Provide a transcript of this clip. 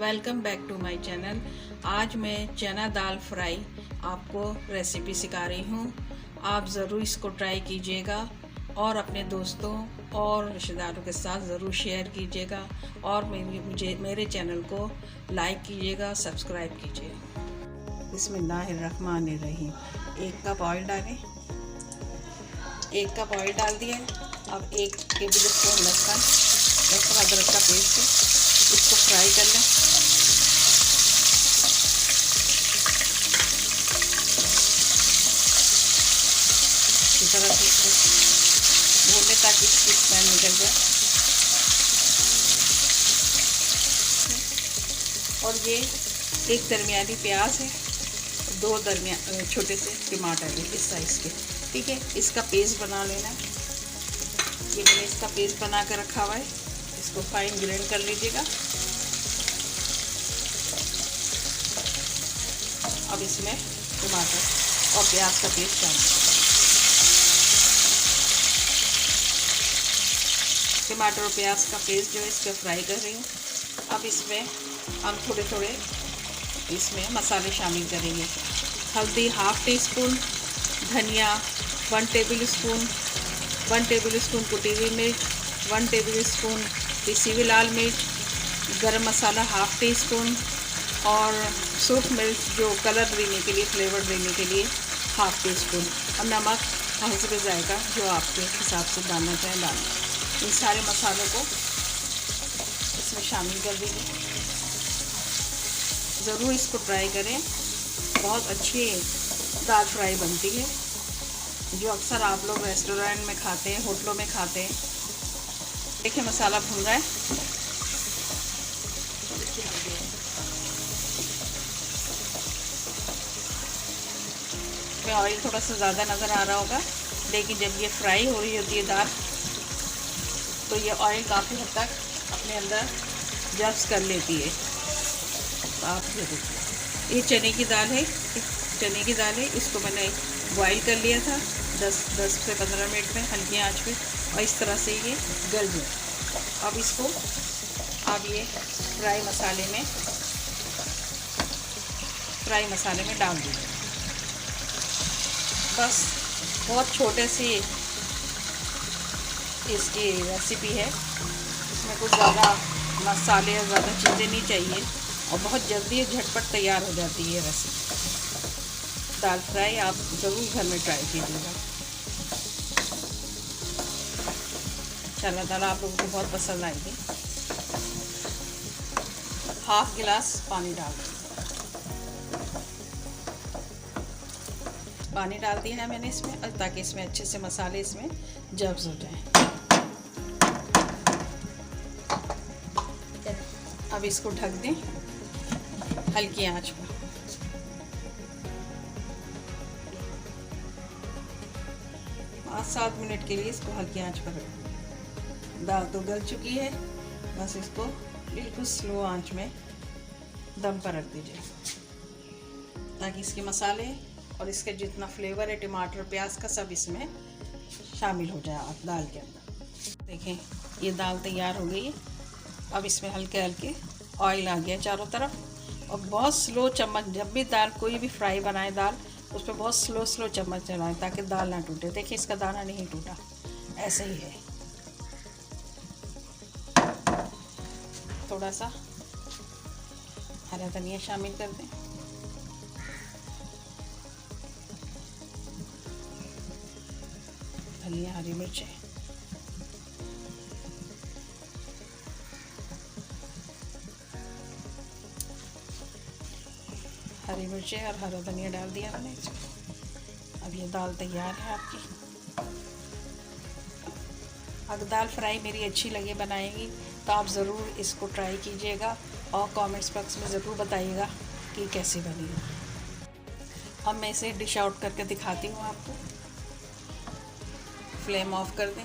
Welcome back to my channel. आज मैं चना दाल फ्राई आपको रेसिपी सिखा रही हूँ। आप ज़रूर इसको ट्राई कीजिएगा और अपने दोस्तों और रिश्तेदारों के साथ ज़रूर शेयर कीजिएगा और मेरे चैनल को लाइक कीजिएगा, सब्सक्राइब कीजिएगा। बिस्मिल्लाहिर्रहमानिर्रहीम। 1 कप ऑयल डालें। 1 कप ऑयल डाल दिया। अब 1 टेबलस्पून लहसुन अदरक का पेस्ट है, इसको फ्राई कर लें। इसी तरह से इसको भून लें ताकि इसकी स्मेल निकल जाए। और ये 1 दरमियानी प्याज है, 2 छोटे से टमाटर है इस साइज़ के, ठीक है। इसका पेस्ट बना लेना है। ये मैंने इसका पेस्ट बना कर रखा हुआ है, इसको फाइन ग्राइंड कर लीजिएगा। अब इसमें टमाटर और प्याज का पेस्ट डालें। टमाटर और प्याज का पेस्ट जो है इसको फ्राई कर रही हूँ। अब इसमें हम थोड़े थोड़े इसमें मसाले शामिल करेंगे। हल्दी 1/2 टीस्पून, धनिया 1 टेबलस्पून कुटी हुई मिर्च, 1 टेबलस्पून पिसी हुई लाल मिर्च, गरम मसाला 1/2 टीस्पून और सूख मिर्च जो कलर देने के लिए, फ्लेवर देने के लिए 1/2 टीस्पून, और नमक हस्ब जायका जो आपके हिसाब से डालना चाहें डालें। इन सारे मसालों को इसमें शामिल कर दीजिए। ज़रूर इसको ट्राई करें, बहुत अच्छी दाल फ्राई बनती है जो अक्सर आप लोग रेस्टोरेंट में खाते हैं, होटलों में खाते हैं। देखिए मसाला भुन रहा है। में ऑयल थोड़ा सा ज़्यादा नज़र आ रहा होगा, लेकिन जब ये फ्राई हो रही होती है दाल तो ये ऑयल काफ़ी हद तक अपने अंदर जब्स कर लेती है। तो आप ये देखिए, ये चने की दाल है, इसको मैंने बॉईल कर लिया था 10 से 15 मिनट में हल्की आंच पे, और इस तरह से ये गल जाए। अब इसको ये फ्राई मसाले में डाल दीजिए। बस बहुत छोटे सी इसकी रेसिपी है, इसमें कुछ ज़्यादा मसाले या ज़्यादा चीज़ें नहीं चाहिए और बहुत जल्दी झटपट तैयार हो जाती है रेसिपी। दाल फ्राई आप ज़रूर घर में ट्राई कीजिएगा। इंशाअल्लाह ताला आप लोगों को बहुत पसंद आएगी। 1/2 गिलास पानी डाल दिया। पानी डाल दिया है मैंने इसमें, और ताकि इसमें अच्छे से मसाले इसमें जब्स हो जाएं। अब इसको ढक दें हल्की आंच पर। 5-7 मिनट के लिए इसको हल्की आंच पर रखें। दाल तो गल चुकी है, बस इसको बिल्कुल स्लो आंच में दम पर रख दीजिए ताकि इसके मसाले और इसके जितना फ्लेवर है टमाटर प्याज का सब इसमें शामिल हो जाए दाल के अंदर। देखें ये दाल तैयार हो गई है। अब इसमें हल्के हल्के ऑयल आ गया चारों तरफ, और बहुत स्लो चम्मच, जब भी दाल कोई भी फ्राई बनाए दाल उस पर बहुत स्लो चम्मच चलाएं ताकि दाल ना टूटे। देखिए इसका दाना नहीं टूटा, ऐसे ही है। थोड़ा सा हरा धनिया शामिल कर दें। धनिया, हरी मिर्चें, हरी मिर्चें और हरा धनिया डाल दिया मैंने इसमें। अब ये दाल तैयार है आपकी। अगर दाल फ्राई मेरी अच्छी लगे बनाएंगी तो आप ज़रूर इसको ट्राई कीजिएगा और कमेंट्स बॉक्स में ज़रूर बताइएगा कि कैसी बनी है। अब मैं इसे डिश आउट करके दिखाती हूँ आपको। फ्लेम ऑफ कर दें।